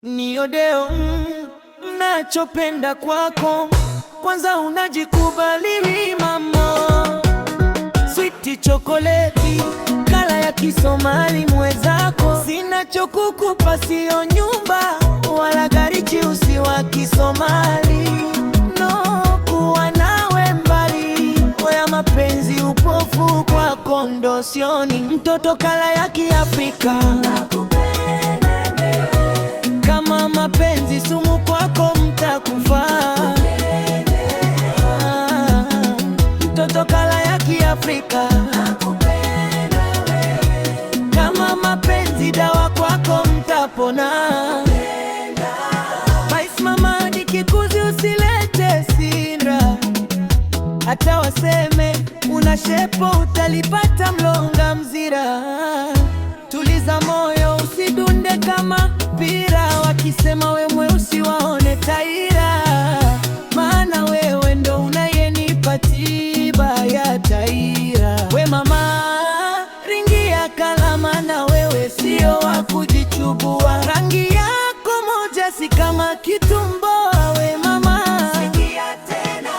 Ni odeo nachopenda kwako, kwanza unajikubali mamo, sweet chokoleti, kala ya Kisomali mwezako. Sina chokukupa, sio nyumba wala gari jeusi wa Kisomali, no kuwa nawe mbali, oya mapenzi upofu kwako ndo sioni, mtoto kala ya Kiafrika. Kama mapenzi sumu kwako mtakufa, mtoto kala ya Kiafrika. Kama mapenzi dawa kwako mtapona. Mais mama nikikuzi usilete sindra, hata waseme una shepo utalipata mlonga mzira. Tuliza moyo usidunde kama pira, wakisema we mweusi waone taira, maana wewe ndo unayenipa tiba ya taira. We mama ringi ya kalama, na wewe sio wa kujichubua, rangi yako moja si kama kitumbo. We mama sikia tena,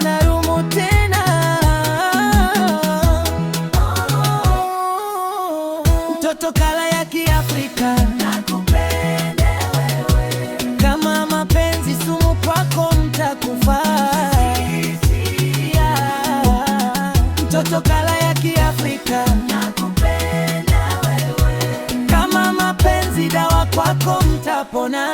narumu tena, mtoto kala ya Kiafrika. Nakupenda wewe, kama mapenzi sumu kwako mtakufa. Mtoto kala ya Kiafrika. Nakupenda wewe, kama mapenzi dawa kwako mtapona.